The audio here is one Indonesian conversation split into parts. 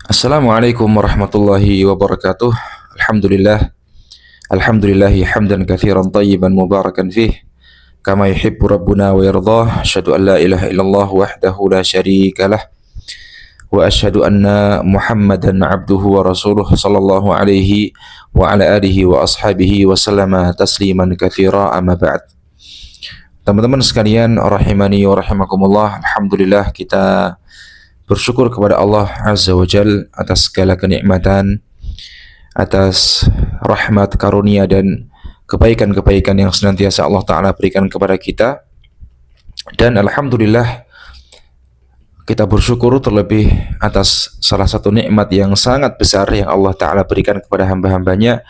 Assalamualaikum warahmatullahi wabarakatuh. Alhamdulillah. Alhamdulillahi hamdan katsiran tayyiban mubarakan fih. Kama yuhibbu rabbuna wa yardah. Asyhadu an la ilaha illallah wahdahu la syarika lah. Wa asyhadu anna Muhammadan abduhu wa rasuluh sallallahu alaihi wa ala alihi wa ashabihi wa sallama tasliman katsira amma ba'd. Teman-teman sekalian rahimani wa rahimakumullah. Alhamdulillah kita bersyukur kepada Allah Azza wa Jal atas segala kenikmatan, atas rahmat, karunia dan kebaikan-kebaikan yang senantiasa Allah Ta'ala berikan kepada kita. Dan Alhamdulillah kita bersyukur terlebih atas salah satu nikmat yang sangat besar yang Allah Ta'ala berikan kepada hamba-hambanya,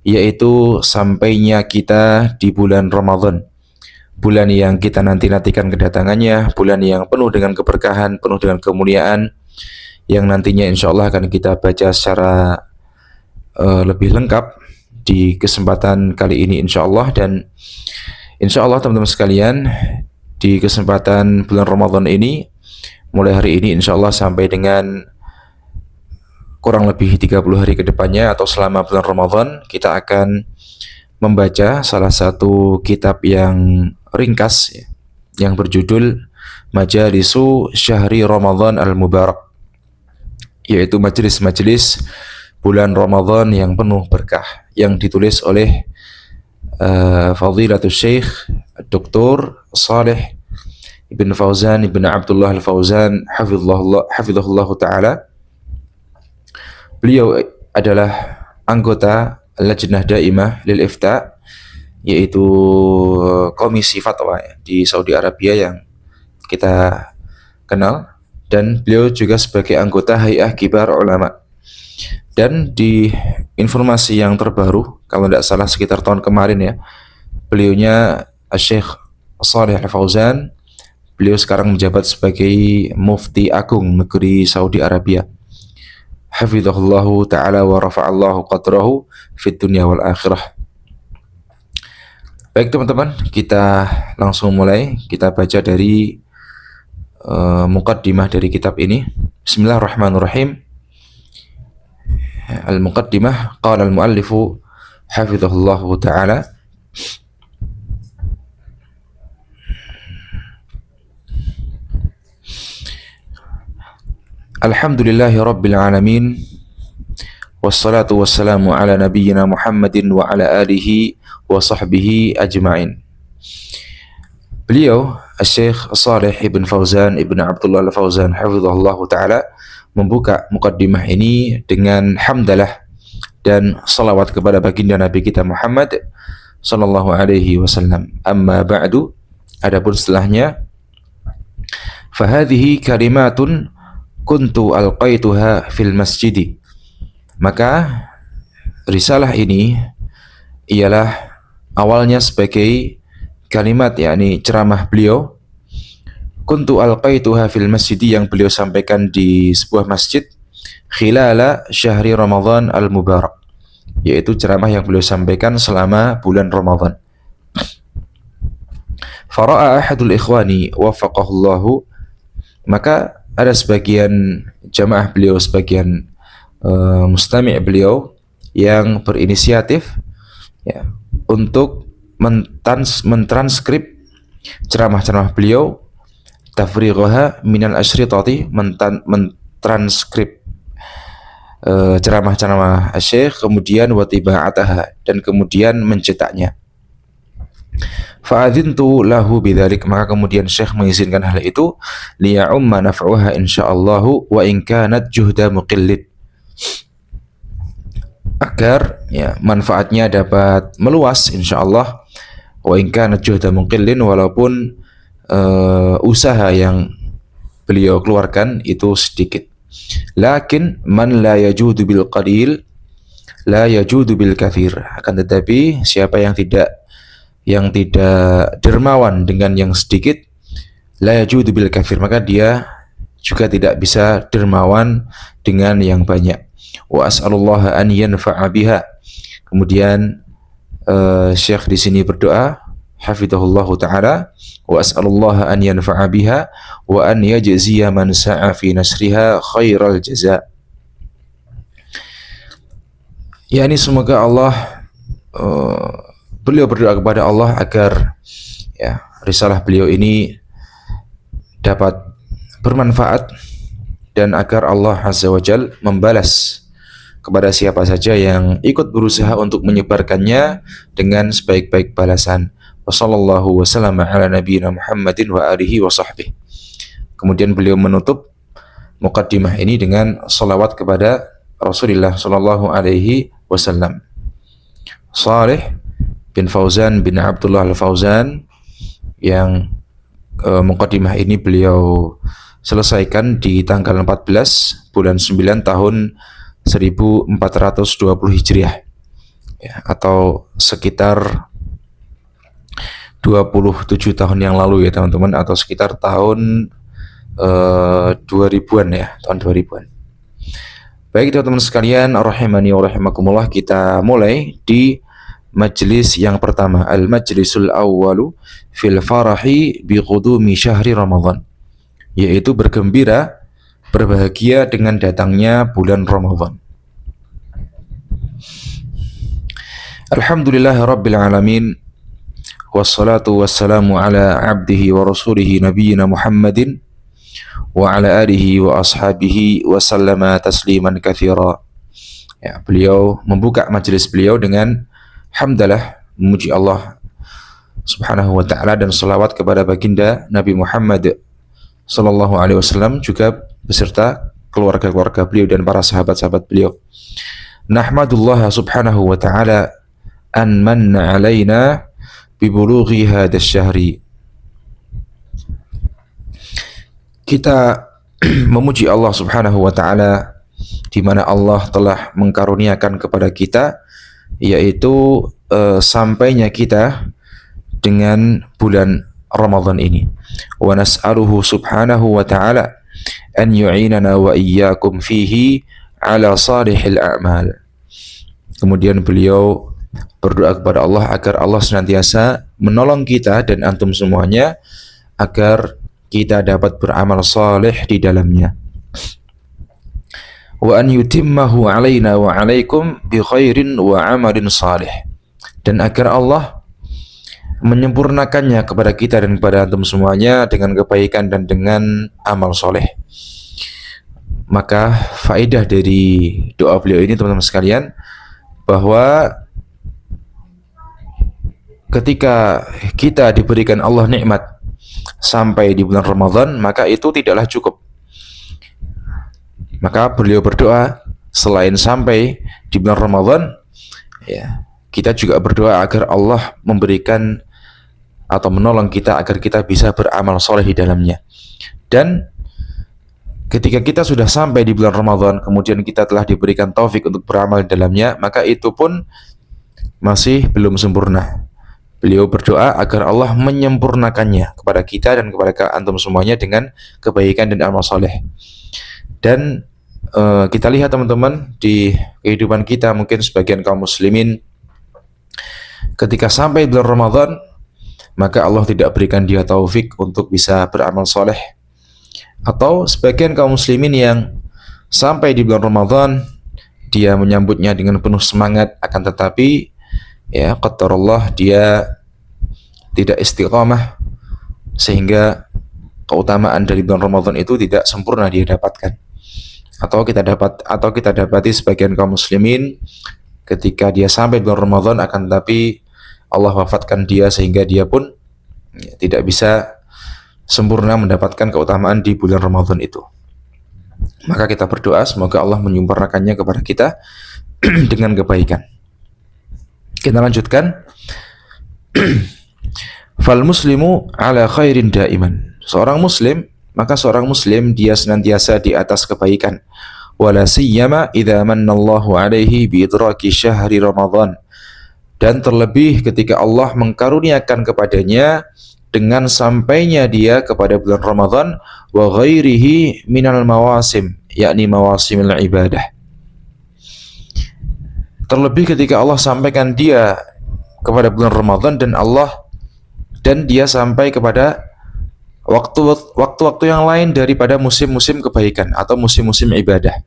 yaitu sampainya kita di bulan Ramadan, bulan yang kita nanti-nantikan kedatangannya, bulan yang penuh dengan keberkahan, penuh dengan kemuliaan, yang nantinya insya Allah akan kita baca secara lebih lengkap di kesempatan kali ini insya Allah. Dan insya Allah teman-teman sekalian, di kesempatan bulan Ramadan ini, mulai hari ini insya Allah sampai dengan kurang lebih 30 hari ke depannya atau selama bulan Ramadan, kita akan membaca salah satu kitab yang ringkas yang berjudul Majalisu Syahri Ramadan Al-Mubarak, yaitu majelis-majelis bulan Ramadan yang penuh berkah, yang ditulis oleh Fadilatul Syekh Dr. Saleh Ibn Fauzan Ibn Abdullah Al-Fauzan hafizahullah ta'ala. Beliau adalah anggota Lajnah Daimah lil Ifta, yaitu komisi fatwa di Saudi Arabia yang kita kenal, dan beliau juga sebagai anggota Hay'ah Kibar Ulama. Dan di informasi yang terbaru, kalau tidak salah sekitar tahun kemarin ya, beliaunya Syekh Saleh Al-Fauzan, beliau sekarang menjabat sebagai Mufti Agung negeri Saudi Arabia. Hafizahullahu ta'ala wa rafa'allahu qadrahu fid dunya wal akhirah. Baik teman-teman, kita langsung mulai. Kita baca dari muqaddimah dari kitab ini. Bismillahirrahmanirrahim. Al-muqaddimah, qala al-muallifu hafizahullahu ta'ala. Alhamdulillahi rabbil alamin, wassalatu wassalamu ala nabiyyina Muhammadin wa ala alihi wa sahbihi ajma'in. Beliau Syekh Saleh Ibn Fauzan Ibn Abdullah Al-Fauzan hafizahullah ta'ala membuka mukaddimah ini dengan hamdalah dan salawat kepada baginda Nabi kita Muhammad sallallahu alaihi wasallam. Amma ba'du, adapun setelahnya, fahadhihi kalimatun kuntu alqaituha fil masjidi. Maka risalah ini ialah awalnya sebagai kalimat, yakni ceramah beliau, kuntu alqaituha fil masjidi, yang beliau sampaikan di sebuah masjid, khilala syahri Ramadan al-Mubarak, yaitu ceramah yang beliau sampaikan selama bulan Ramadan. Fara'a ahadul ikhwani waffaqahullahu, maka ada sebagian jamaah beliau, sebagian mustami' beliau yang berinisiatif ya, untuk mentranskrip ceramah-ceramah beliau, tafrighaha minal asyritati, mentranskrip ceramah-ceramah Syekh, kemudian watiba'ataha, dan kemudian mencetaknya. Fa'adhintu lahu bidzalik, maka kemudian Syekh mengizinkan hal itu, liya'umma naf'uha insyaallahu wa in kanat juhda muqillid, agar ya manfaatnya dapat meluas insyaallah, wa in kanat juhda muqillin, walaupun usaha yang beliau keluarkan itu sedikit. Lakin man la yajudu bil qalil la yajudu bil kathir, akan tetapi siapa yang tidak dermawan dengan yang sedikit, la yajudu bil kathir, maka dia juga tidak bisa dermawan dengan yang banyak. Wa as'alullaha an yanfa'a biha, kemudian Syekh di sini berdoa hafizahullahu ta'ala, wa as'alullaha an yanfa'a biha wa an yajziya man sa'a fi nasriha khairal jaza. yakni semoga Allah uh, beliau berdoa kepada Allah agar ya risalah beliau ini dapat bermanfaat dan agar Allah Azza wa Jal membalas kepada siapa saja yang ikut berusaha untuk menyebarkannya dengan sebaik-baik balasan. Wassallallahu wasallam ala nabiyina Muhammadin wa alihi wa sahbihi. Kemudian beliau menutup muqaddimah ini dengan salawat kepada Rasulullah sallallahu alaihi wasallam. Salih bin Fauzan bin Abdullah Al-Fauzan yang muqaddimah ini beliau selesaikan di tanggal 14 bulan 9 tahun 1420 Hijriah ya, atau sekitar 27 tahun yang lalu ya teman-teman, atau sekitar tahun 2000-an ya, tahun 2000-an. Baik teman-teman sekalian, rahimani wa rahimakumullah, kita mulai di majlis yang pertama, al-majlisul awwalu fil farahi bi qudumi syahri Ramadan, yaitu bergembira, berbahagia dengan datangnya bulan Ramadan. Alhamdulillahirabbil alamin, wassalatu wassalamu ala abdihi wa rasulihi nabiyyina Muhammadin wa ala alihi wa ashabihi wa sallama tasliman katsira. Ya, beliau membuka majelis beliau dengan hamdalah, memuji Allah Subhanahu wa taala dan selawat kepada baginda Nabi Muhammad sallallahu alaihi wasallam, juga beserta keluarga-keluarga beliau dan para sahabat-sahabat beliau. Nahmadullah subhanahu wa ta'ala an manna alaina bibulughi hadzal syahri. Kita memuji Allah subhanahu wa ta'ala di mana Allah telah mengkaruniakan kepada kita, yaitu sampainya kita dengan bulan Ramadan ini. Wa nas'aluhu subhanahu wa ta'ala an yu'inana wa iyyakum fihi ala salihil a'mal. Kemudian beliau berdoa kepada Allah agar Allah senantiasa menolong kita dan antum semuanya agar kita dapat beramal saleh di dalamnya. Wa an yutimmahu alaina wa alaikum bi khairin wa amalin salih, dan agar Allah menyempurnakannya kepada kita dan kepada antum semuanya dengan kebaikan dan dengan amal soleh. Maka faedah dari doa beliau ini teman-teman sekalian, bahwa ketika kita diberikan Allah nikmat sampai di bulan Ramadan, maka itu tidaklah cukup. Maka beliau berdoa selain sampai di bulan Ramadan, ya, kita juga berdoa agar Allah memberikan atau menolong kita agar kita bisa beramal soleh di dalamnya. Dan ketika kita sudah sampai di bulan Ramadan, kemudian kita telah diberikan taufik untuk beramal di dalamnya, maka itu pun masih belum sempurna. Beliau berdoa agar Allah menyempurnakannya kepada kita dan kepada antum semuanya dengan kebaikan dan amal soleh. Dan kita lihat teman-teman di kehidupan kita, mungkin sebagian kaum muslimin ketika sampai bulan Ramadan, maka Allah tidak berikan dia taufik untuk bisa beramal soleh. Atau sebagian kaum muslimin yang sampai di bulan Ramadan, dia menyambutnya dengan penuh semangat, akan tetapi ya qadarullah dia tidak istiqamah, sehingga keutamaan dari bulan Ramadan itu tidak sempurna dia dapatkan. Atau kita dapati sebagian kaum muslimin ketika dia sampai bulan Ramadan, akan tetapi Allah wafatkan dia sehingga dia pun tidak bisa sempurna mendapatkan keutamaan di bulan Ramadan itu. Maka kita berdoa semoga Allah menyempurnakannya kepada kita dengan kebaikan. Kita lanjutkan. Fal muslimu ala khairin daiman. Seorang muslim dia senantiasa di atas kebaikan. Wala siyama idza manallahu alaihi bi idraki syahri Ramadan. Dan terlebih ketika Allah mengkaruniakan kepadanya dengan sampainya dia kepada bulan Ramadan, wa ghairihi minal mawasim, yakni mawasimil ibadah. Terlebih ketika Allah sampaikan dia kepada bulan Ramadan dan dia sampai kepada waktu-waktu yang lain daripada musim-musim kebaikan atau musim-musim ibadah.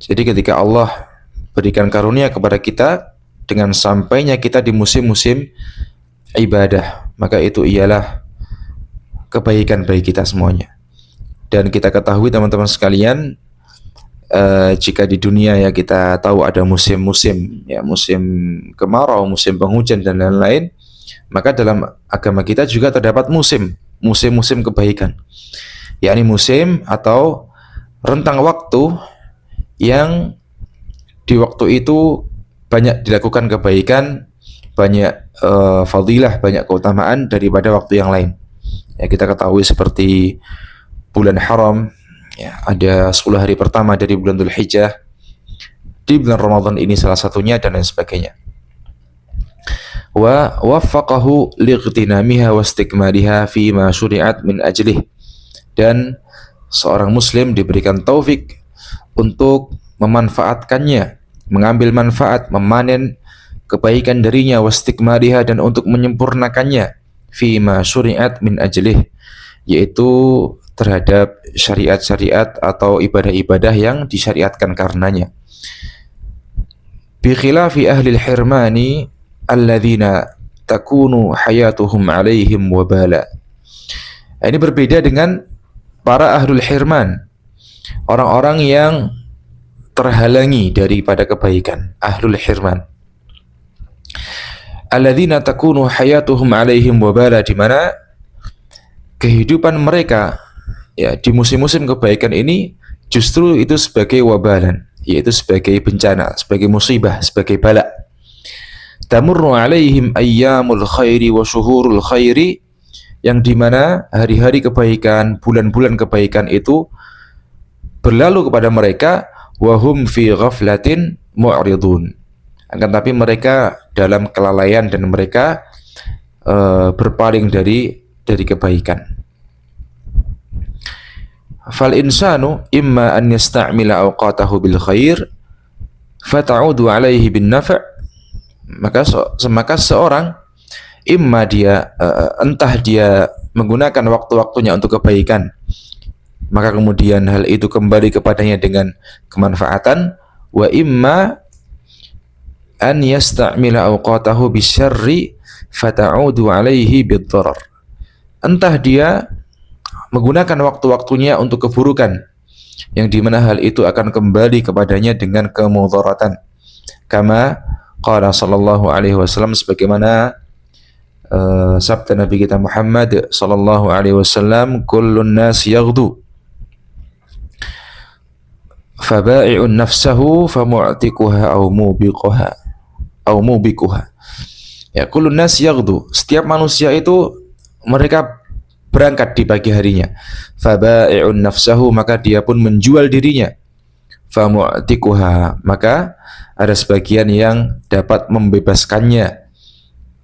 Jadi ketika Allah berikan karunia kepada kita dengan sampainya kita di musim-musim ibadah, maka itu ialah kebaikan bagi kita semuanya. Dan kita ketahui teman-teman sekalian, jika di dunia ya kita tahu ada musim-musim, ya musim kemarau, musim penghujan dan lain-lain, maka dalam agama kita juga terdapat musim-musim kebaikan, yakni musim atau rentang waktu yang di waktu itu banyak dilakukan kebaikan, banyak fadilah, banyak keutamaan daripada waktu yang lain. Ya, kita ketahui seperti bulan haram, ya, ada 10 hari pertama dari bulan Dzulhijjah, di bulan Ramadan ini salah satunya, dan lain sebagainya. Wa waffaqahu lightinamiha wastikmaliha fi ma syuri'at min ajlih, dan seorang muslim diberikan taufik untuk memanfaatkannya, mengambil manfaat, memanen kebaikan darinya, wastikmaliha, dan untuk menyempurnakannya, fi ma syuri'at min ajlih, yaitu terhadap syariat-syariat atau ibadah-ibadah yang disyariatkan karenanya. Bi khilafi ahli al-hirmani alladzina takunu hayatuhum alaihim wabala. Ini berbeda dengan para ahlul hirman, orang-orang yang terhalangi daripada kebaikan, ahlul hirman. Alladzina takunu hayatuhum alaihim wabala, di mana kehidupan mereka ya di musim-musim kebaikan ini justru itu sebagai wabalan, yaitu sebagai bencana, sebagai musibah, sebagai bala. Tamurru alaihim ayyamul khairi wa syuhurul khairi, yang dimana hari-hari kebaikan, bulan-bulan kebaikan itu berlalu kepada mereka, wahum fi ghaflatin mu'ridun, akan tapi mereka dalam kelalaian dan mereka berpaling dari kebaikan. Fal insanu imma an yasta'mila awqatahu bil khair fata'udu alaihi bin naf', maka seorang imma dia entah dia menggunakan waktu-waktunya untuk kebaikan, maka kemudian hal itu kembali kepadanya dengan kemanfaatan, wa imma an yasta'mila awqatahu bisyarri fata'udu alaihi bid-dharar, entah dia menggunakan waktu-waktunya untuk keburukan, yang dimana hal itu akan kembali kepadanya dengan kemudaratan. Kama qala sallallahu alaihi wasallam, sebagaimana sabda Nabi kita Muhammad sallallahu alaihi wasallam, kullun nas yaghdu faba'i'un nafsahu famu'tikuha aw mubikuha. Ya, kullun nas yaghdu, setiap manusia itu mereka berangkat di pagi harinya. Faba'i'un nafsahu, maka dia pun menjual dirinya. Famu'tikuha, maka ada sebagian yang dapat membebaskannya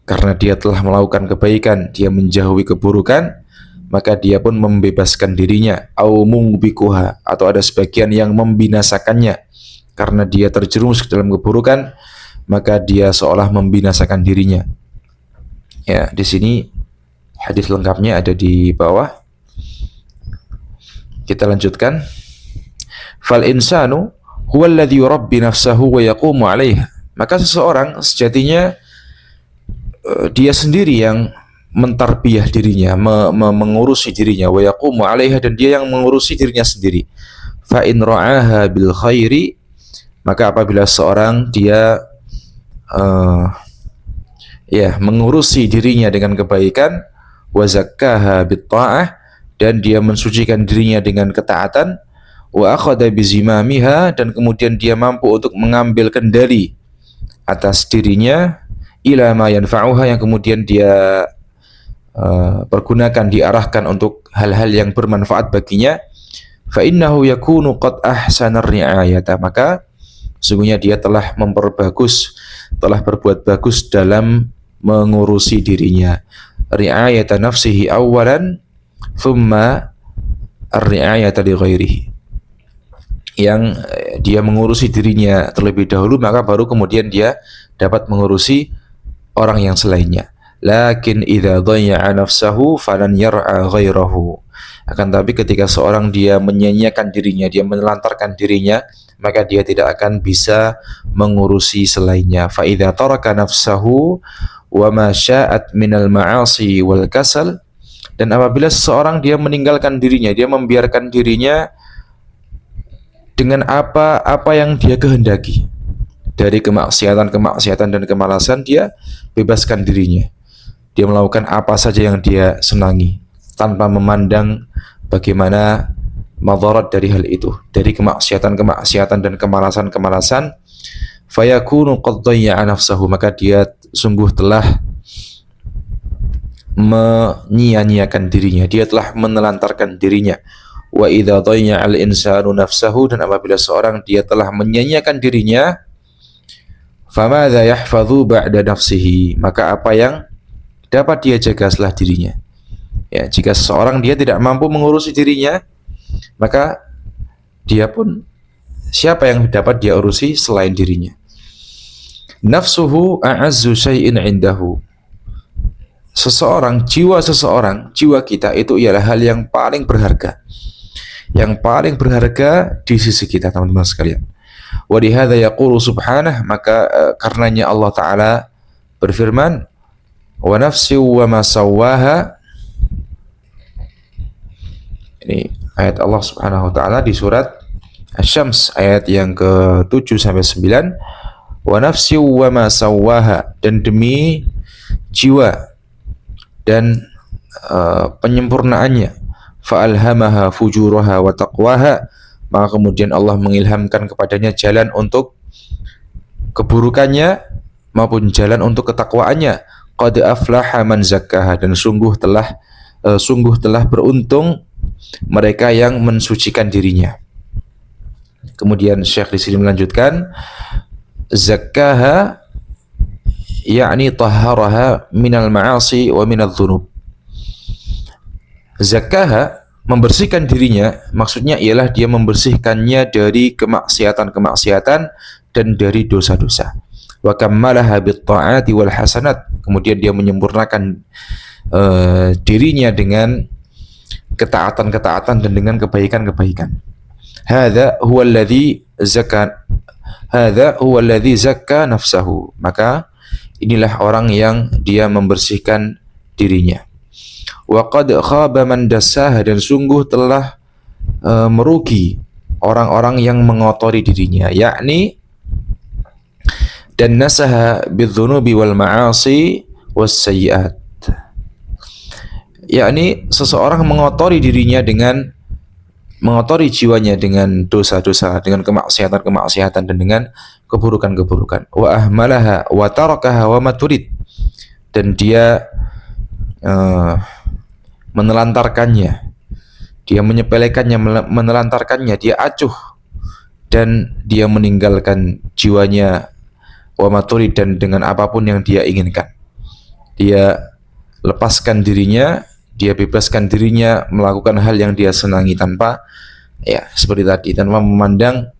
karena dia telah melakukan kebaikan, dia menjauhi keburukan, maka dia pun membebaskan dirinya. Au mubikuha, atau ada sebagian yang membinasakannya karena dia terjerumus ke dalam keburukan, maka dia seolah membinasakan dirinya. Ya, di sini hadis lengkapnya ada di bawah. Kita lanjutkan. Fal insanu huwa alladhi yurabbi nafsahu wa yaqumu 'alaiha, maka seseorang sejatinya dia sendiri yang mentarbiyah dirinya, mengurusi dirinya, wa yaqumu 'alaiha, dan dia yang mengurusi dirinya sendiri. Fa in ra'aha bil khairi, maka apabila seorang dia mengurusi dirinya dengan kebaikan, wa zakkaha bitta'ah, dan dia mensucikan dirinya dengan ketaatan, wa akhadha bizimamiha, dan kemudian dia mampu untuk mengambil kendali atas dirinya, ila ma yanfa'uha, yang kemudian dia pergunakan, diarahkan untuk hal-hal yang bermanfaat baginya, fa innahu yakunu qad ahsana ri'ayata, maka sesungguhnya dia telah memperbagus, telah berbuat bagus dalam mengurusi dirinya. Ri'ayata nafsihi awalan thumma ar-ri'ayata li ghairihi, yang dia mengurusi dirinya terlebih dahulu, maka baru kemudian dia dapat mengurusi orang yang selainnya. Lakin idza dhayya'a nafsahu falan yar'a ghairahu. Akan tapi ketika seorang dia menyia-nyiakan dirinya, dia menelantarkan dirinya, maka dia tidak akan bisa mengurusi selainnya. Fa idza taraka nafsahu wa ma sya'at minal ma'asi wal kasal, dan apabila seseorang dia meninggalkan dirinya, dia membiarkan dirinya dengan apa yang dia kehendaki dari kemaksiatan dan kemalasan, dia bebaskan dirinya. Dia melakukan apa saja yang dia senangi tanpa memandang bagaimana madarat dari hal itu, dari kemaksiatan dan kemalasan, fayakunu qad dhayya'a nafsahu, maka dia sungguh telah menyia-nyiakan dirinya, dia telah menelantarkan dirinya. Wa idza dhayya'al insanu nafsahu, dan apabila seorang dia telah menyia-nyiakan dirinya, famadza yahfadhu ba'da nafsihi, maka apa yang dapat dia jaga setelah dirinya. Ya, jika seseorang dia tidak mampu mengurusi dirinya, maka dia pun, siapa yang dapat dia urusi selain dirinya? Nafsuhu a'azzu syai'in 'indahu. Jiwa kita itu ialah hal yang paling berharga. Yang paling berharga di sisi kita, teman-teman sekalian. Wa lihadza yaqulu subhanahu, maka karenanya Allah taala berfirman, wa nafsi wa ma sawwaha. Ini ayat Allah Subhanahu wa taala di surat Asy-Syams ayat yang ke-7 sampai 9. Wa nafsi wa ma sawwaha, dan demi jiwa dan penyempurnaannya, fa alhamaha fujuraha wa taqwaha, maka kemudian Allah mengilhamkan kepadanya jalan untuk keburukannya maupun jalan untuk ketakwaannya. Qad aflaha man zakkaha, dan sungguh telah beruntung mereka yang mensucikan dirinya. Kemudian Syekh di sini melanjutkan, zakkaha yakni tahharaha minal ma'asi wa minadz dzunub. Zakkaha, membersihkan dirinya, maksudnya ialah dia membersihkannya dari kemaksiatan dan dari dosa-dosa. Wa kammalaha bit ta'ati wal hasanat, kemudian dia menyempurnakan dirinya dengan ketaatan dan dengan kebaikan. Hadza huwa alladhi zakka nafsahu, maka inilah orang yang dia membersihkan dirinya. Wa qad khaba man dassaha, dan sungguh telah merugi orang-orang yang mengotori dirinya, yakni dan nasaha bidzunubi wal ma'asi was sayyi'at, yakni seseorang mengotori jiwanya dengan dosa-dosa, dengan kemaksiatan dan dengan keburukan. Wa ahmalaha wa tarakaha wa maturid, dan dia menelantarkannya, dia menyepelekannya, menelantarkannya, dia acuh dan dia meninggalkan jiwanya, wa maturid, dan dengan apapun yang dia inginkan. Dia lepaskan dirinya, dia bebaskan dirinya melakukan hal yang dia senangi tanpa, ya seperti tadi, tanpa memandang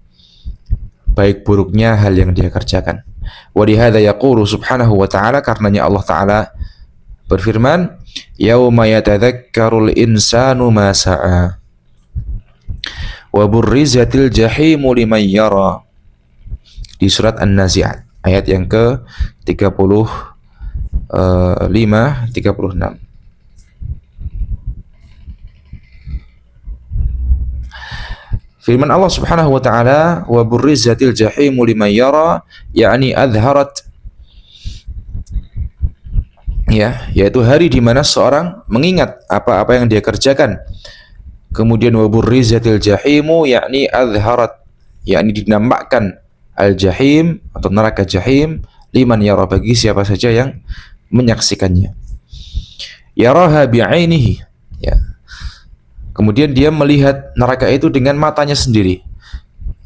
baik buruknya hal yang dia kerjakan. Wa lihadza yaqulu subhanahu wa ta'ala, karenanya Allah taala berfirman, yauma yatadzakkarul insanu ma sa'a wa burrizatil jahimu liman yara, di surat An-Nazi'at ayat yang ke-35 36. Firman Allah Subhanahu wa taala, wa burrizatil jahimu liman yara, yakni adharat, ya, yaitu hari di mana seorang mengingat apa-apa yang dia kerjakan. Kemudian wa burrizatil jahimu, yakni adharat, yakni dinampakkan al-jahim atau neraka jahim, liman yara, bagi siapa saja yang menyaksikannya. Yaraha bi'ainihi, ya. Kemudian dia melihat neraka itu dengan matanya sendiri.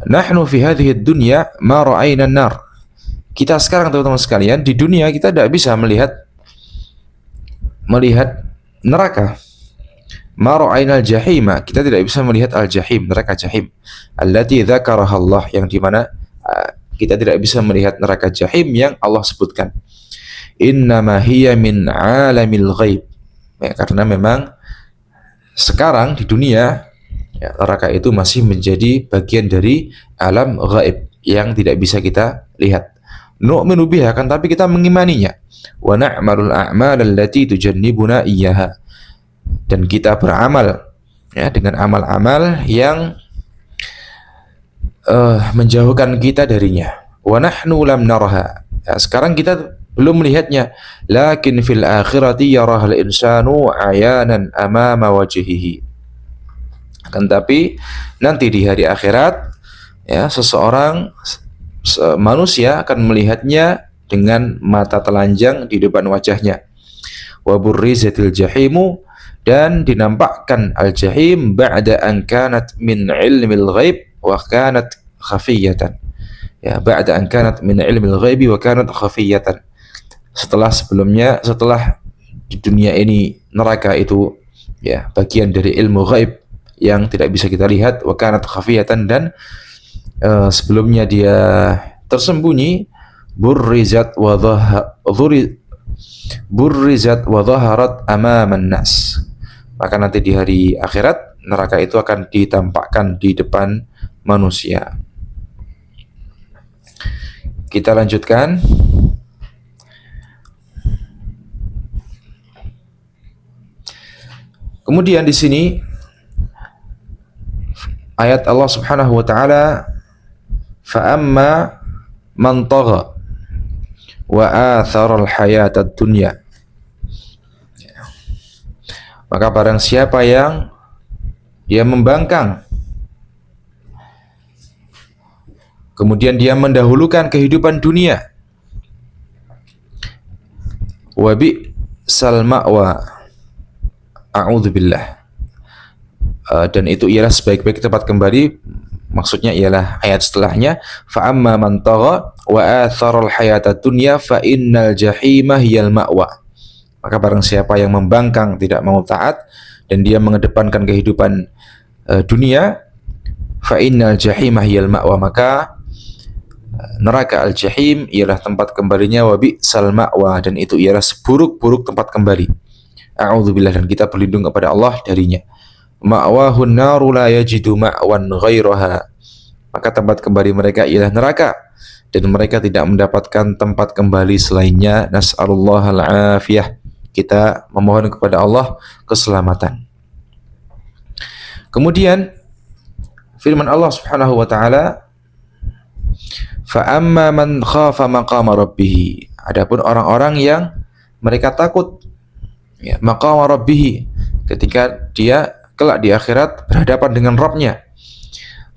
Nahnu fi hadhihi dunya ma ra'ayna an-nar. Kita sekarang, teman-teman sekalian, di dunia kita tidak bisa melihat neraka. Ma ra'ayna al-jahima, kita tidak bisa melihat al-jahim, neraka jahim. Allati dzakaraha Allah, yang di mana kita tidak bisa melihat neraka jahim yang Allah sebutkan. innama hiya min alamil ghaib. Ya, karena memang sekarang di dunia ya, neraka itu masih menjadi bagian dari alam ghaib yang tidak bisa kita lihat. Nu'minu biha, kan tapi kita mengimaninya. Wa na'malul a'mal allati tujannibuna iyyaha, dan kita beramal ya dengan amal-amal yang menjauhkan kita darinya. Wa nahnu lam narha, ya, sekarang kita belum melihatnya. Lakin fil akhirati yarahal insanu ayanan amama wajhihi, akan tapi nanti di hari akhirat ya seseorang manusia akan melihatnya dengan mata telanjang di depan wajahnya. Wa burrizatil jahimu, dan dinampakkan al-jahim ba'da an kanat min ilmil ghaib wa kanat khafiyatan. Ya, ba'da an kanat min ilmil ghaibi wa kanat khafiyatan. Sebelumnya, setelah di dunia ini neraka itu ya bagian dari ilmu ghaib yang tidak bisa kita lihat, wa kanat khafiyatan, dan sebelumnya dia tersembunyi. Burrizat wa dhaharat amaman nas, maka nanti di hari akhirat neraka itu akan ditampakkan di depan manusia. Kita lanjutkan. Kemudian di sini ayat Allah Subhanahu wa taala, fa amma man tagha wa athara al-hayata ad-dunya, maka barang siapa yang dia membangkang, kemudian dia mendahulukan kehidupan dunia, wa bi'sal ma'wa, a'udzubillah, dan itu ialah sebaik-baik tempat kembali. Maksudnya ialah ayat setelahnya, fa amma man tagha wa athara al-hayata dunya fa innal jahima hiyal ma'wa. Maka barang siapa yang membangkang, tidak mau taat, dan dia mengedepankan kehidupan dunia, fa innal jahima hiyal ma'wa, maka neraka al-jahim ialah tempat kembalinya, wa bi'sal ma'wa, dan itu ialah seburuk-buruk tempat kembali. A'udzubillah, dan kita berlindung kepada Allah darinya. Ma'wahun naru la yajidu ma'wan ghairaha, maka tempat kembali mereka ialah neraka, dan mereka tidak mendapatkan tempat kembali selainnya. Nas'alullahal afiyah, kita memohon kepada Allah keselamatan. Kemudian firman Allah Subhanahu wa taala, fa amma man khafa maqama rabbih, adapun orang-orang yang mereka takut ya maqama rabbih, ketika dia kelak di akhirat berhadapan dengan Rabb-nya.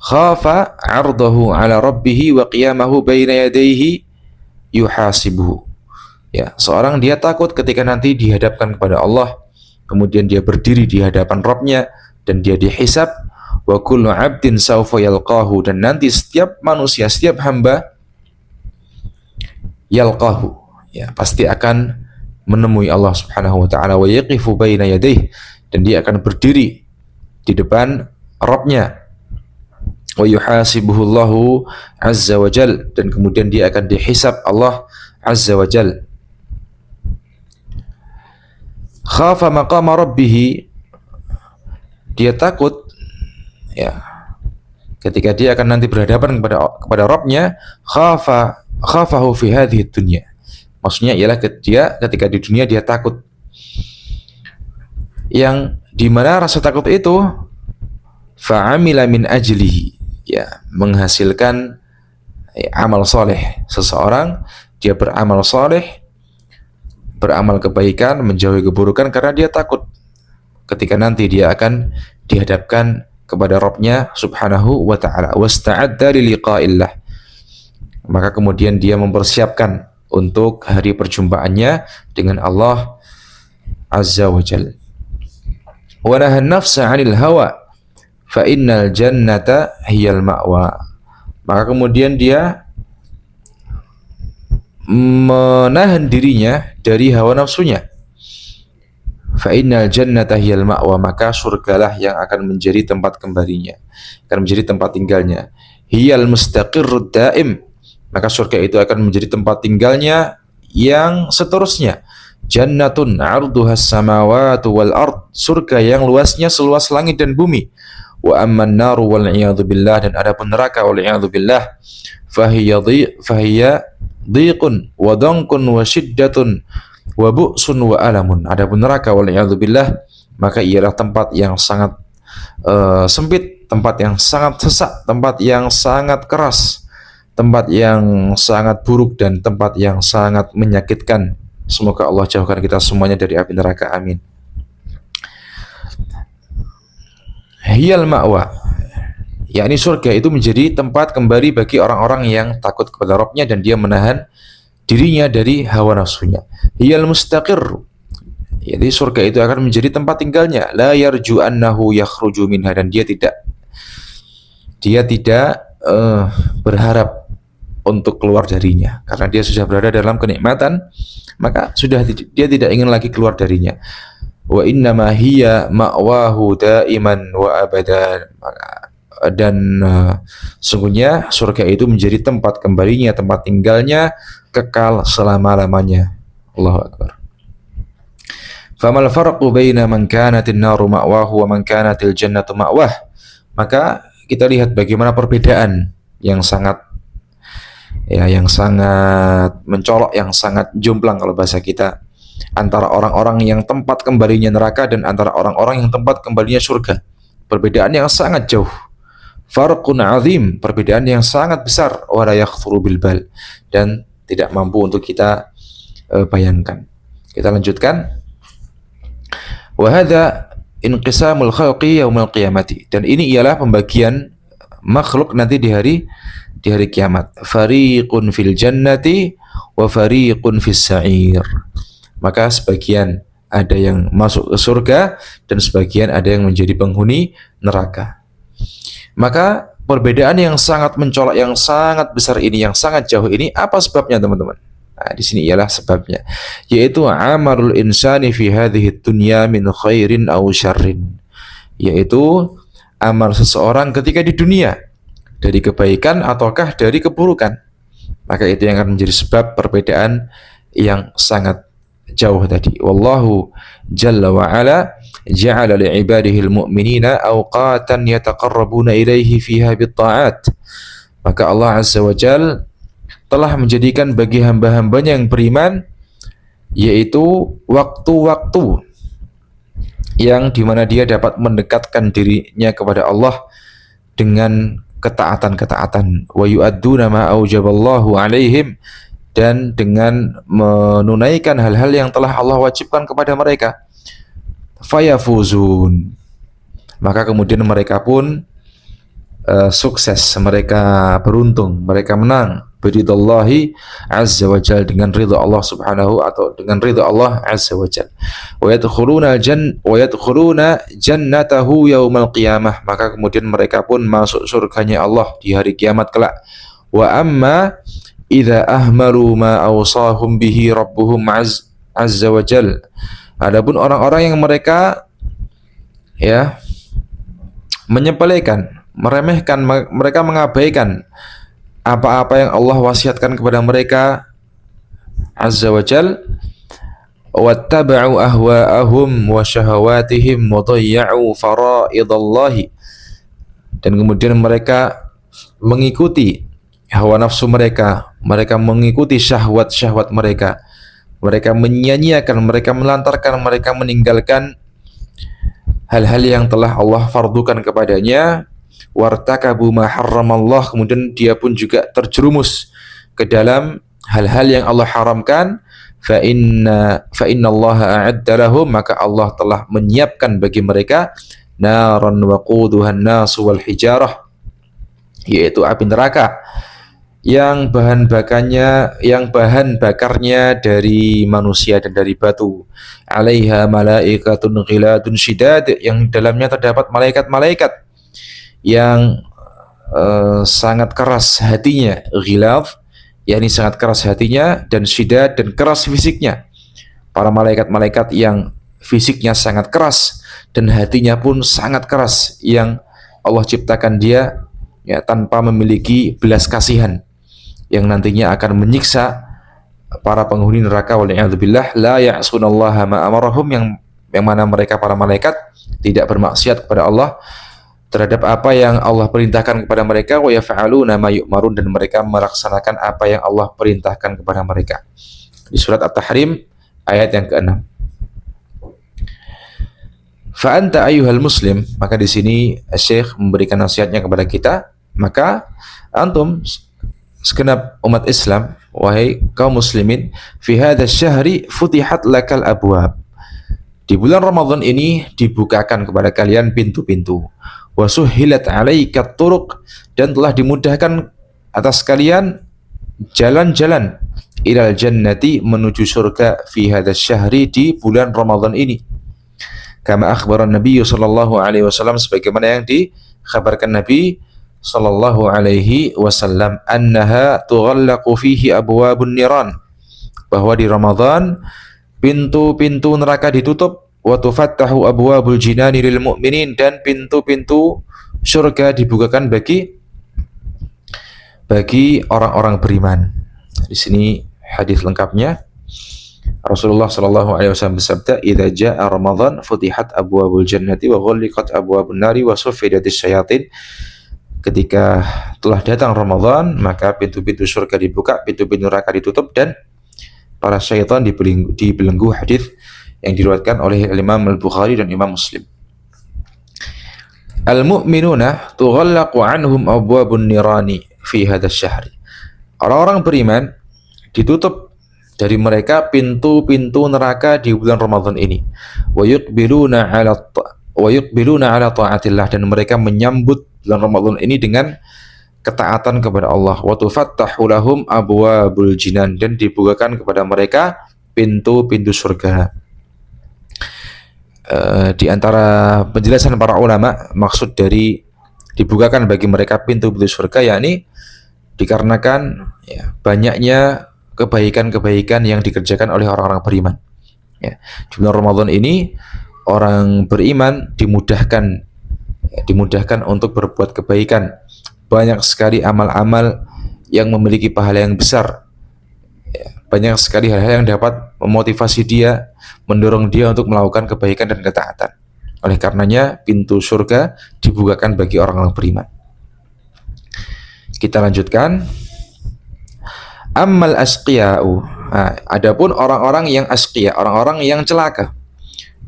Khafa 'ardahu 'ala rabbih wa qiyamahu baina yadayhi yuhasibuhu. Ya, seorang dia takut ketika nanti dihadapkan kepada Allah, kemudian dia berdiri di hadapan Rabb-nya dan dia dihisab. Wa kullu 'abdin sawfa yalqahu, dan nanti setiap manusia, setiap hamba yalqahu, ya pasti akan menemui Allah Subhanahu wa taala. Wa yaqifu baina yadayhi, dan dia akan berdiri di depan Rabb-nya. Wa yuhasibuhu Allahu azza wa jal, dan kemudian dia akan dihisab Allah azza wa jal. Khafa maqama rabbih, dia takut ya ketika dia akan nanti berhadapan kepada Rabb-nya. Khafahu fi hadhihi dunya, maksudnya ialah dia ketika di dunia dia takut, yang di mana rasa takut itu fa'amila min ajlihi, ya menghasilkan amal soleh. Seseorang dia beramal soleh, beramal kebaikan, menjauhi keburukan, karena dia takut ketika nanti dia akan dihadapkan kepada Rabb-nya Subhanahu wa ta'ala. Wasta'adda li liqa'illah, maka kemudian dia mempersiapkan untuk hari perjumpaannya dengan Allah azza wa jalla. Wa nahan nafsa 'anil hawa fa innal jannata hiyal ma'wa, maka kemudian dia menahan dirinya dari hawa nafsunya. Fa innal jannata hiyal ma'wa, maka surgalah yang akan menjadi tempat kembalinya, akan menjadi tempat tinggalnya. Hiyal mustaqirrud daim, maka surga itu akan menjadi tempat tinggalnya yang seterusnya. Jannatun 'arduhas samawati wal ard, surga yang luasnya seluas langit dan bumi. Wa amman naru wal iyadu billah, dan adapun neraka wal iyadu billah, fahiya dhiqun wa dhanqun wa shiddatun wa bu'sun wa alamun. Adapun neraka wal iyadu billah, maka ialah tempat yang sangat sempit, tempat yang sangat sesak, tempat yang sangat keras, tempat yang sangat buruk, dan tempat yang sangat menyakitkan. Semoga Allah jauhkan kita semuanya dari api neraka, amin. Hiyal ma'wa, yakni surga itu menjadi tempat kembali bagi orang-orang yang takut kepada Rabbnya dan dia menahan dirinya dari hawa nafsunya. Hiyal mustaqir, jadi surga itu akan menjadi tempat tinggalnya. La yarju annahu yakhruju minha, dan dia tidak berharap untuk keluar darinya, karena dia sudah berada dalam kenikmatan, maka dia tidak ingin lagi keluar darinya. Wa innama hiya ma'wahu daiman wa abadan, dan sungguhnya surga itu menjadi tempat kembalinya, tempat tinggalnya kekal selama-lamanya. Allahu akbar. Famal farqu baina man kanatin naru ma'wahu wa man kanatil jannatu ma'wah. Maka kita lihat bagaimana perbedaan yang sangat mencolok, yang sangat jomplang kalau bahasa kita, antara orang-orang yang tempat kembalinya neraka dan antara orang-orang yang tempat kembalinya surga. Perbedaan yang sangat jauh. Farqun azim, perbedaan yang sangat besar, wa la yakhthuru bil bal, dan tidak mampu untuk kita bayangkan. Kita lanjutkan. Wa hadza inqisamul khalqi yaumil qiyamati, dan ini ialah pembagian makhluk nanti di hari kiamat. Fariqun fil jannati wa fariqun fis sa'ir. Maka sebagian ada yang masuk ke surga dan sebagian ada yang menjadi penghuni neraka. Maka perbedaan yang sangat mencolok, yang sangat besar ini, yang sangat jauh ini, apa sebabnya teman-teman? Nah, di sini ialah sebabnya, yaitu amalul insani fi hadhihi dunya min khairin aw syarrin, yaitu amal seseorang ketika di dunia dari kebaikan ataukah dari keburukan. Maka itu yang akan menjadi sebab perbedaan yang sangat jauh tadi. Wallahu jalla wa ala ja'ala li'ibadihi al-mu'minina awqatan yataqarrabuna ilaihi fiha bit-ta'at. Maka Allah azza wa jalla telah menjadikan bagi hamba-hambanya yang beriman yaitu waktu-waktu yang dimana dia dapat mendekatkan dirinya kepada Allah dengan ketaatan-ketaatan. Wa yu'adduna ma aujaballahu alaihim, dan dengan menunaikan hal-hal yang telah Allah wajibkan kepada mereka. Fayafuzun, maka kemudian mereka pun sukses, mereka beruntung, mereka menang. Biridallahi azza wa jal, dengan ridha Allah subhanahu, atau dengan ridha Allah azza wa jal. Wa yadkhuluna jannatahu yaumal qiyamah, maka kemudian mereka pun masuk surganya Allah di hari kiamat kelak. Wa amma idza ahmalu ma awsahum bihi rabbuhum azza wa jal, adapun orang-orang yang mereka menyepelekan, meremehkan, mereka mengabaikan apa-apa yang Allah wasiatkan kepada mereka azza wa jal, wattaba'u ahwa'ahum wa syahawatihim wa dayya'u fara'idallahi, dan kemudian mereka mengikuti hawa nafsu mereka, mereka mengikuti syahwat-syahwat mereka, mereka menyia-nyiakan, mereka melantarkan, mereka meninggalkan hal-hal yang telah Allah fardukan kepadanya. Wartakabu ma harramallah, kemudian dia pun juga terjerumus ke dalam hal-hal yang Allah haramkan. Fa innallaha a'adda lahum, maka Allah telah menyiapkan bagi mereka naran waquduhan nas wal hijarah, yaitu api neraka yang bahan bakarnya dari manusia dan dari batu. Alaiha malaikatun ghiladun syidad, yang dalamnya terdapat malaikat-malaikat yang sangat keras hatinya. Ghilad, yakni sangat keras hatinya, dan syidad, dan keras fisiknya. Para malaikat-malaikat yang fisiknya sangat keras dan hatinya pun sangat keras, yang Allah ciptakan dia tanpa memiliki belas kasihan, yang nantinya akan menyiksa para penghuni neraka wal'iyadzubillah, la ya'sunallaha ma amarahum, yang mana mereka para malaikat tidak bermaksiat kepada Allah terhadap apa yang Allah perintahkan kepada mereka, wa yaf'aluna ma yu'marun, dan mereka melaksanakan apa yang Allah perintahkan kepada mereka. Di surat At-Tahrim ayat yang ke-6. Fa anta ayyuhal muslim, maka di sini Syekh memberikan nasihatnya kepada kita, maka antum segenap umat Islam, wahai kaum muslimin, fi hadzal syahri futihat lakal abwab, di bulan Ramadan ini dibukakan kepada kalian pintu-pintu, wa suhilat 'alaikat turuq, dan telah dimudahkan atas kalian jalan-jalan, ilal jannati, menuju surga, fi hadzal syahri, di bulan Ramadan ini. Kama akhbaran Nabi sallallahu alaihi wasallam, sebagaimana yang dikhabarkan Nabi sallallahu alaihi wasallam, annaha tughallaqu fihi abwabun niran, bahwa di Ramadan pintu-pintu neraka ditutup, wa tufattahu abwabul jinani lil mu'minin, dan pintu-pintu surga dibukakan bagi orang-orang beriman. Di sini hadis lengkapnya. Rasulullah sallallahu alaihi wasallam bersabda, "Idza jaa Ramadan futihat abwabul jannati wa ghulliqat abwabun nari wa suffidatis syayatin." Ketika telah datang Ramadan, maka pintu-pintu surga dibuka, pintu-pintu neraka ditutup, dan para syaitan dibelenggu. Hadis yang diriwayatkan oleh Imam Al-Bukhari dan Imam Muslim. Al-mu'minuna tughallaqu anhum abwabun nirani fi hadzal syahri. Orang-orang beriman ditutup dari mereka pintu-pintu neraka di bulan Ramadan ini. Wa yuqbiluna ala ta'atillah, dan mereka menyambut bulan Ramadan ini dengan ketaatan kepada Allah. Wa tufattahu lahum abwabul jinan, dan dibukakan kepada mereka pintu-pintu surga. Di antara penjelasan para ulama, maksud dari dibukakan bagi mereka pintu-pintu surga, yakni dikarenakan banyaknya kebaikan-kebaikan yang dikerjakan oleh orang-orang beriman. Di bulan Ramadan ini orang beriman dimudahkan untuk berbuat kebaikan. Banyak sekali amal-amal yang memiliki pahala yang besar. Banyak sekali hal-hal yang dapat memotivasi dia, mendorong dia untuk melakukan kebaikan dan ketaatan. Oleh karenanya pintu surga dibukakan bagi orang-orang beriman. Kita lanjutkan. Ammal asqiya'u, adapun orang-orang yang asqiya, orang-orang yang celaka,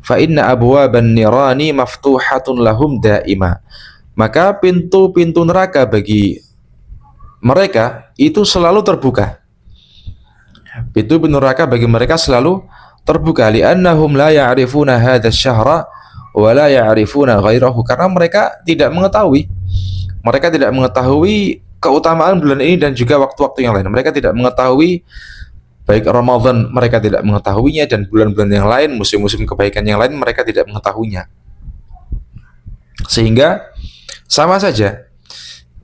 fa inna abwaban nirani maftuhatun lahum daima, maka pintu-pintu neraka bagi mereka itu selalu terbuka. Pintu-pintu neraka bagi mereka selalu terbuka, li'annahum la ya'rifuna hadzal syahra wa la ya'rifuna ghairahu, karena mereka tidak mengetahui keutamaan bulan ini dan juga waktu-waktu yang lain. Mereka tidak mengetahui, baik Ramadan mereka tidak mengetahuinya, dan bulan-bulan yang lain, musim-musim kebaikan yang lain mereka tidak mengetahuinya. Sehingga sama saja.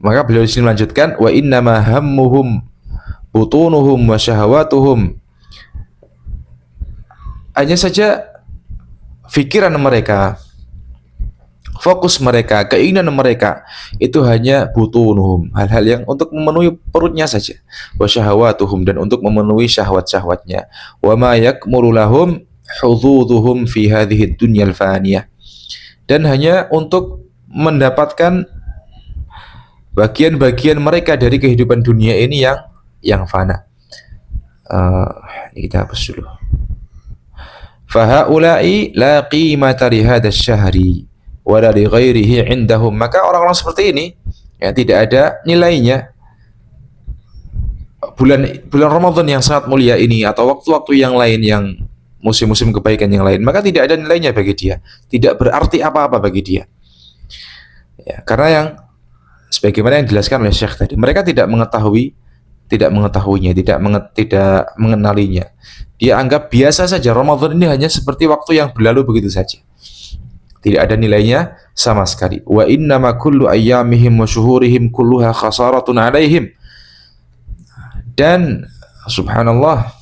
Maka beliau di sini melanjutkan, wa innama hammuhum butunuhum wa syahawatuhum, hanya saja fikiran mereka, fokus mereka, keinginan mereka itu hanya butunuhum, hal-hal yang untuk memenuhi perutnya saja, wa syahawatuhum, dan untuk memenuhi syahwat-syahwatnya, wa ma yakmuru lahum hudhuduhum fi hadhihi dunyal faniyah, dan hanya untuk mendapatkan bagian-bagian mereka dari kehidupan dunia ini yang fana. Kita hapus dulu. Fahaula'i la qimata li hadzal syahri wala li ghairihi indahum, maka orang-orang seperti ini tidak ada nilainya. Bulan Ramadan yang sangat mulia ini, atau waktu-waktu yang lain, yang musim-musim kebaikan yang lain, maka tidak ada nilainya bagi dia, tidak berarti apa-apa bagi dia. Karena yang sebagaimana yang dijelaskan oleh Syekh tadi, mereka tidak mengetahuinya, tidak mengenalinya. Dia anggap biasa saja, Ramadan ini hanya seperti waktu yang berlalu begitu saja. Tidak ada nilainya sama sekali. Wa innama kullu ayyamihim wa syuhurihim kulluha khasaratun alaihim. Dan subhanallah,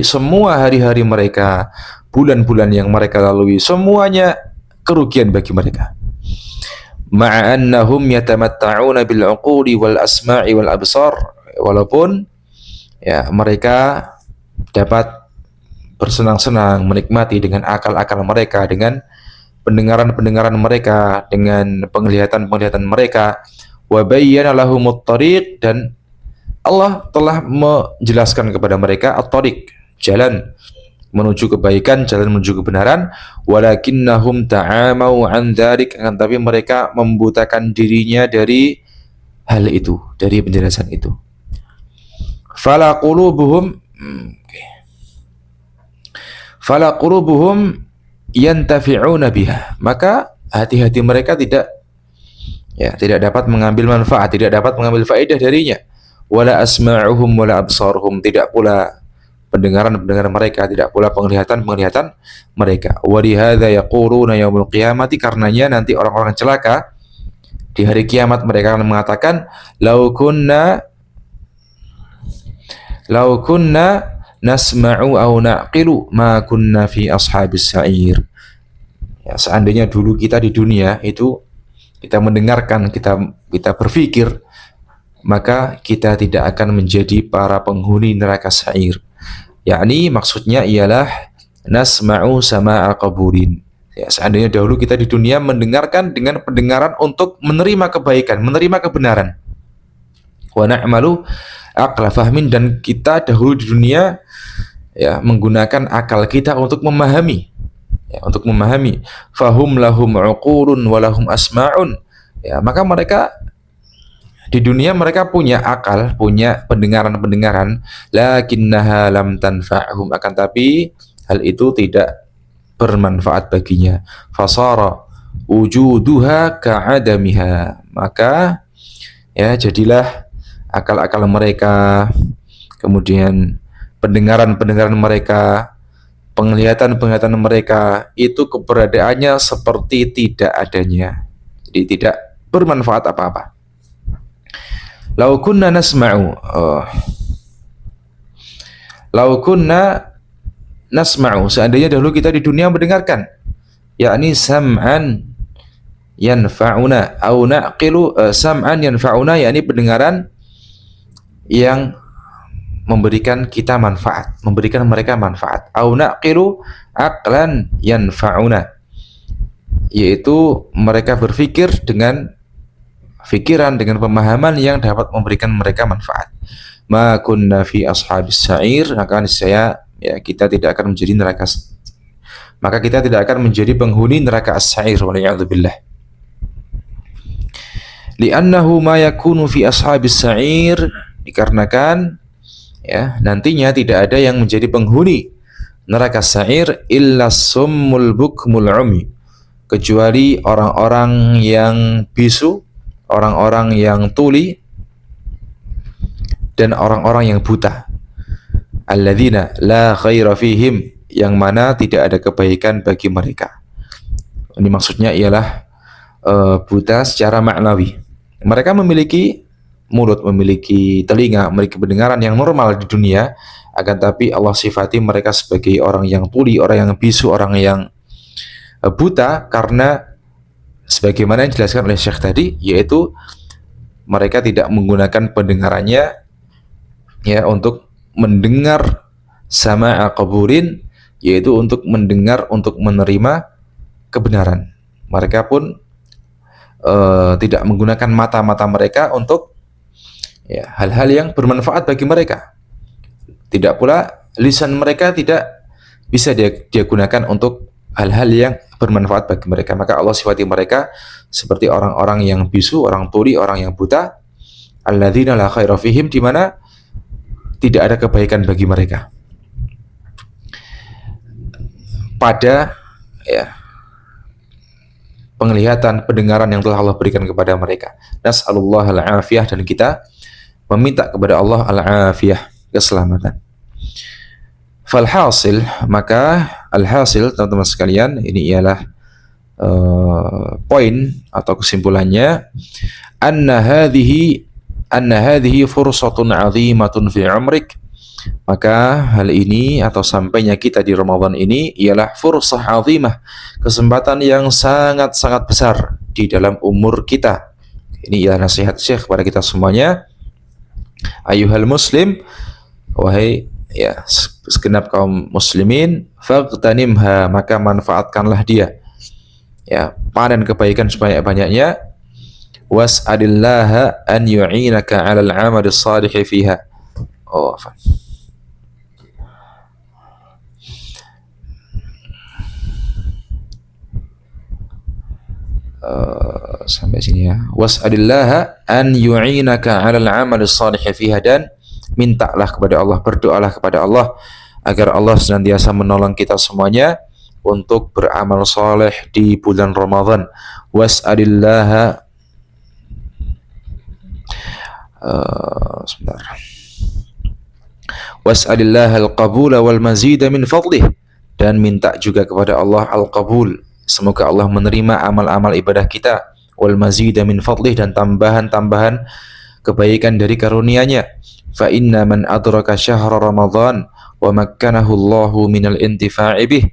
semua hari-hari mereka, bulan-bulan yang mereka lalui, semuanya kerugian bagi mereka. Ma'annahum yatamatta'una bil 'uquli wal asma'i wal absar, walaupun Ya, mereka dapat bersenang-senang, menikmati dengan akal-akal mereka, dengan pendengaran-pendengaran mereka, dengan penglihatan-penglihatan mereka. Wa bayyana lahumut thariq, dan Allah telah menjelaskan kepada mereka at-thariq, jalan menuju kebaikan, jalan menuju kebenaran. Walakinnahum ta'amau an dzalik, akan tapi mereka membutakan dirinya dari hal itu, dari penjelasan itu. Fala qulubuhum fala qulubuhum yantafi'una biha, maka hati-hati mereka tidak dapat mengambil manfaat, tidak dapat mengambil faedah darinya. Wala asma'uhum wala absaruhum, tidak pula pendengaran-pendengaran mereka, tidak pula penglihatan-penglihatan mereka. Wa lihadza yaquluna yaumul qiyamati, karenanya nanti orang-orang celaka di hari kiamat mereka akan mengatakan, lau kunna nasma'u aw naqilu ma kunna fi ashabis sa'ir. Ya, seandainya dulu kita di dunia itu kita mendengarkan, kita berpikir, maka kita tidak akan menjadi para penghuni neraka sa'ir. Yakni maksudnya ialah nasma'u sama'a qaburin. Ya, seandainya dahulu kita di dunia mendengarkan dengan pendengaran untuk menerima kebaikan, menerima kebenaran. Wa na'malu aqla fahmin, dan kita dahulu di dunia ya menggunakan akal kita untuk memahami. Ya, untuk memahami. Fahum lahum uqulun wa lahum asma'un. Ya, maka mereka di dunia mereka punya akal, punya pendengaran-pendengaran, lakinnaha lam tanfa'hum, akan tapi hal itu tidak bermanfaat baginya. Fasara wujuduha ka'adamiha, maka ya jadilah akal-akal mereka, kemudian pendengaran-pendengaran mereka, penglihatan-penglihatan mereka itu keberadaannya seperti tidak adanya. Jadi tidak bermanfaat apa-apa. Lau kunna nasma'u Lau kunna nasma'u, seandainya dahulu kita di dunia mendengarkan, yakni sam'an yanfa'una au naqilu, sam'an yanfa'una, yakni pendengaran yang memberikan kita manfaat, memberikan mereka manfaat. Au naqilu aqlan yanfa'una, yaitu mereka berpikir dengan fikiran, dengan pemahaman yang dapat memberikan mereka manfaat. Ma kunna fi ashabis sa'ir, maka niscaya ya kita tidak akan menjadi neraka, maka kita tidak akan menjadi penghuni neraka as-sa'ir, waliyadzubillah. Li'annahu ma yakunu fi ashabis sa'ir, dikarenakan ya nantinya tidak ada yang menjadi penghuni neraka sa'ir illa summul bukmul umi, kecuali orang-orang yang bisu, orang-orang yang tuli, dan orang-orang yang buta. Alladzina la khaira fihim, yang mana tidak ada kebaikan bagi mereka. Ini maksudnya ialah buta secara maknawi. Mereka memiliki mulut, memiliki telinga, memiliki pendengaran yang normal di dunia, akan tapi Allah sifati mereka sebagai orang yang tuli, orang yang bisu, orang yang buta, karena sebagaimana yang dijelaskan oleh Syekh tadi, yaitu mereka tidak menggunakan pendengarannya ya untuk mendengar sama'a qaburin, yaitu untuk mendengar, untuk menerima kebenaran. Mereka pun tidak menggunakan mata-mata mereka untuk ya hal-hal yang bermanfaat bagi mereka. Tidak pula lisan mereka tidak bisa dia gunakan untuk hal-hal yang bermanfaat bagi mereka. Maka Allah sifati mereka seperti orang-orang yang bisu, orang tuli, orang yang buta. Alladzina la khaira fihim, di mana tidak ada kebaikan bagi mereka pada ya penglihatan, pendengaran yang telah Allah berikan kepada mereka. Nas'alullah al-afiyah, dan kita meminta kepada Allah al-afiyah, keselamatan. Falhasil, maka alhasil teman-teman sekalian, ini ialah poin atau kesimpulannya, anna hadhihi fursatun 'azimatun fi 'umrik, maka hal ini atau sampainya kita di Ramadan ini ialah fursah 'azimah, kesempatan yang sangat-sangat besar di dalam umur kita. Ini ialah nasihat Syekh kepada kita semuanya. Ayuhal muslim, wahai ya segenap kaum muslimin, faghtanimha, maka manfaatkanlah dia, ya panen kebaikan sebanyak-banyaknya, was'alillaha an yu'inaka 'alal 'amalis salih fiha. Oh, sampai sini ya. Was'alillaha an yu'inaka 'alal 'amalis salih fiha, dan mintalah kepada Allah, berdoalah kepada Allah agar Allah senantiasa menolong kita semuanya untuk beramal soleh di bulan Ramadan. Was'alillaha sebentar. Was'alillaha al-qabula wal mazida min fadlih, dan minta juga kepada Allah al-qabul, semoga Allah menerima amal-amal ibadah kita, wal mazida min fadlih, dan tambahan-tambahan kebaikan dari karunia-Nya. Fa inna man adraka syahra Ramadan wa makkanahu Allahu minal intifa'i bih,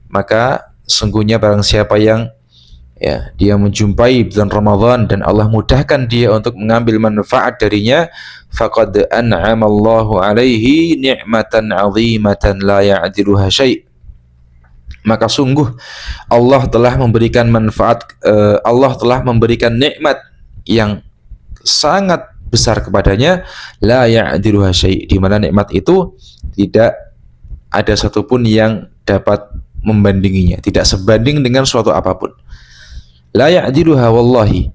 maka sungguhnya barang siapa yang ya dia menjumpai bulan Ramadan dan Allah mudahkan dia untuk mengambil manfaat darinya, faqad an'ama Allahu alaihi ni'matan 'azimatan la ya'diluha syai', maka sungguh Allah telah memberikan manfaat, Allah telah memberikan nikmat yang sangat besar kepadanya, la ya'diluha syai', di mana nikmat itu tidak ada satupun yang dapat membandinginya, tidak sebanding dengan suatu apapun. La ya'diluha wallahi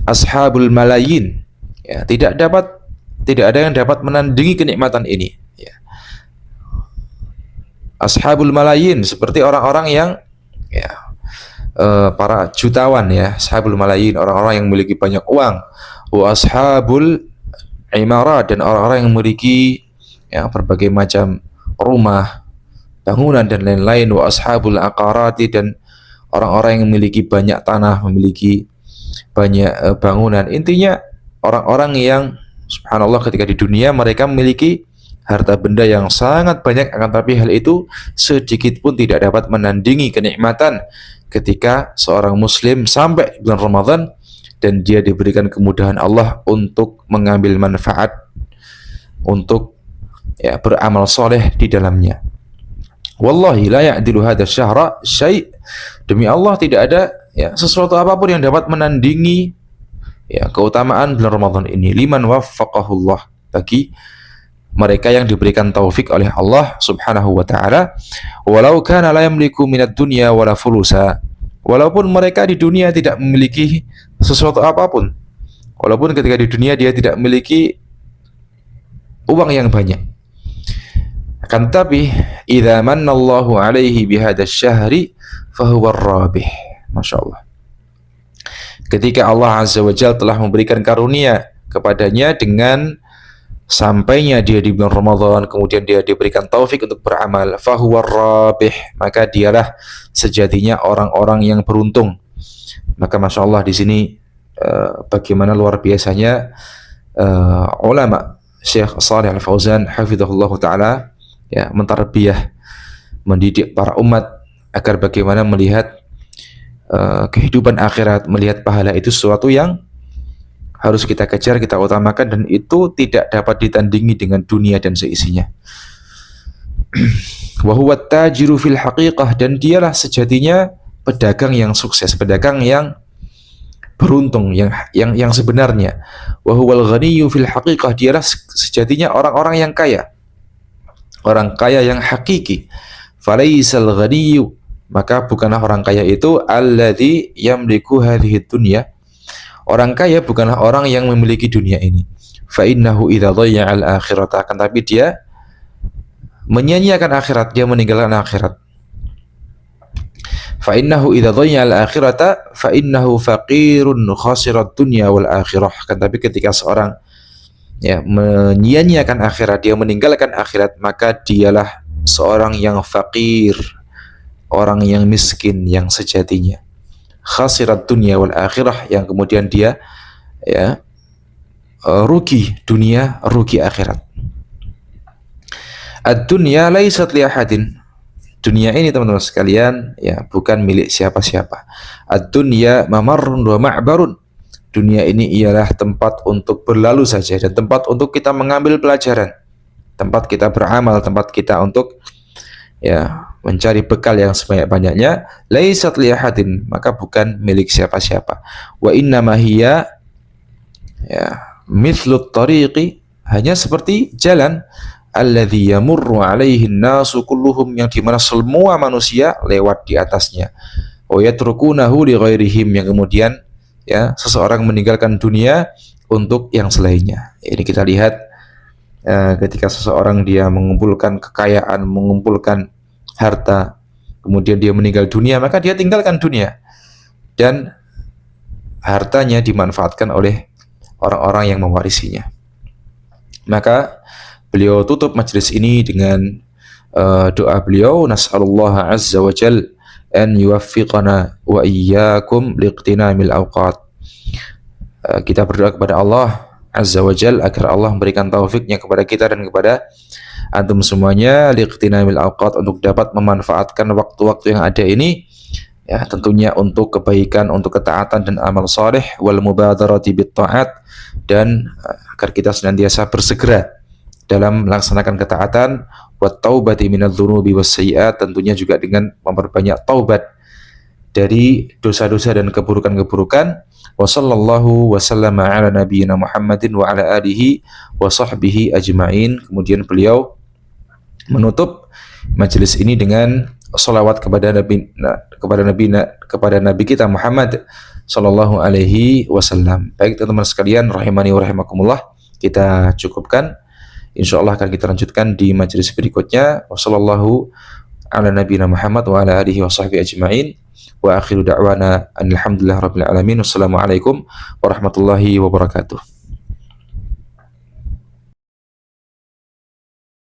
ashabul malayin, ya, tidak ada yang dapat menandingi kenikmatan ini, ya. Ashabul malayin seperti orang-orang yang ya para jutawan, ya, ashabul malayin, orang-orang yang memiliki banyak uang. Wa ashabul imara, dan orang-orang yang memiliki ya berbagai macam rumah, bangunan dan lain-lain. Wa ashabul aqarati, dan orang-orang yang memiliki banyak tanah, memiliki banyak bangunan. Intinya orang-orang yang subhanallah ketika di dunia mereka memiliki harta benda yang sangat banyak, akan tapi hal itu sedikit pun tidak dapat menandingi kenikmatan ketika seorang muslim sampai bulan Ramadan dan dia diberikan kemudahan Allah untuk mengambil manfaat, untuk ya beramal soleh di dalamnya. Wallahi la ya'dilu hadha syahra syai', demi Allah tidak ada ya sesuatu apapun yang dapat menandingi ya keutamaan bulan Ramadan ini. Liman waffaqahullah, bagi mereka yang diberikan taufik oleh Allah subhanahu wa ta'ala. Walau kana la yamliku minad dunya wala fulusa, walaupun mereka di dunia tidak memiliki sesuatu apapun, walaupun ketika di dunia dia tidak memiliki uang yang banyak, akan tapi idza manallahu alaihi bihadza syahri fahuwa rabih. Masya Allah, ketika Allah azza wa jalla telah memberikan karunia kepadanya dengan sampainya dia di bulan Ramadan, kemudian dia diberikan taufik untuk beramal, fahuwa rabih, maka dialah sejatinya orang-orang yang beruntung. Maka Masya Allah di sini bagaimana luar biasanya ulama Syekh Shalih Al-Fauzan hafizahullah ta'ala ya mentarbiyah, mendidik para umat agar bagaimana melihat kehidupan akhirat, melihat pahala itu sesuatu yang harus kita kejar, kita utamakan, dan itu tidak dapat ditandingi dengan dunia dan seisinya. Wa huwa tajiru fil haqiqah, dan dialah sejatinya pedagang yang sukses, pedagang yang beruntung, yang sebenarnya. Wa huwal ghaniyyu fil haqiqah, dialah sejatinya orang-orang yang kaya, orang kaya yang hakiki. Falaisal ghaniyyu, maka bukanlah orang kaya itu alladzi yamliku hadhihi dunya, orang kaya bukanlah orang yang memiliki dunia ini. Fa innahu idza dhayya'al akhirata, akan tapi dia menyia-nyiakan akhirat, dia meninggalkan akhirat. Fa innahu idza dhayya'al akhirata fa innahu faqirun khasirat dunya wal akhirah, akan tapi ketika seorang ya menyia-nyiakan akhirat, dia meninggalkan akhirat, maka dialah seorang yang fakir, orang yang miskin yang sejatinya. Khasirat dunia wal akhirah, yang kemudian dia ya rugi dunia, rugi akhirat. Ad-dunya laisat li ahadin, dunia ini teman-teman sekalian ya bukan milik siapa-siapa. Ad-dunya mamarrun wa ma'barun, dunia ini ialah tempat untuk berlalu saja dan tempat untuk kita mengambil pelajaran. tempat kita beramal, tempat kita untuk ya mencari bekal yang sebanyak-banyaknya, laisat li ahadin, maka bukan milik siapa-siapa. Wa inna ma hiya ya mithlut tariqi, hanya seperti jalan alladzi yamurru alaihi an-nasu kulluhum, yang dimana semua manusia lewat di atasnya. Wa yatrukunahu li ghairihim, yang kemudian ya seseorang meninggalkan dunia untuk yang selainnya. Ini kita lihat ketika seseorang dia mengumpulkan kekayaan, mengumpulkan harta, kemudian dia meninggal dunia, maka dia tinggalkan dunia dan hartanya dimanfaatkan oleh orang-orang yang mewarisinya. Maka beliau tutup majelis ini dengan doa beliau, nas'alullah azza wa jal an yuwaffiqana wa iyyakum liqtinamil awqat. Kita berdoa kepada Allah azza wa jal agar Allah memberikan taufiknya kepada kita dan kepada antum semuanya, liqtinamil awqat, untuk dapat memanfaatkan waktu-waktu yang ada ini ya, tentunya untuk kebaikan, untuk ketaatan dan amal saleh, wal mubadarati bit ta'at, dan agar kita senantiasa bersegera dalam melaksanakan ketaatan, wat taubati minadz dzunubi was sayyi'at, tentunya juga dengan memperbanyak taubat dari dosa-dosa dan keburukan-keburukan. Wa sallallahu wa sallama ala nabiyyina Muhammadin wa ala alihi wa sahbihi ajma'in. Kemudian beliau menutup majelis ini dengan salawat kepada Nabi kita Muhammad sallallahu alaihi wasallam. Baik teman-teman sekalian, rahimani wa rahimakumullah, kita cukupkan. Insyaallah akan kita lanjutkan di majelis berikutnya. Wassallallahu ala nabiyina Muhammad wa ala alihi wa sahbihi ajma'in. Wa akhiru da'wana alhamdulillah rabbil alamin. Wassalamualaikum warahmatullahi wabarakatuh.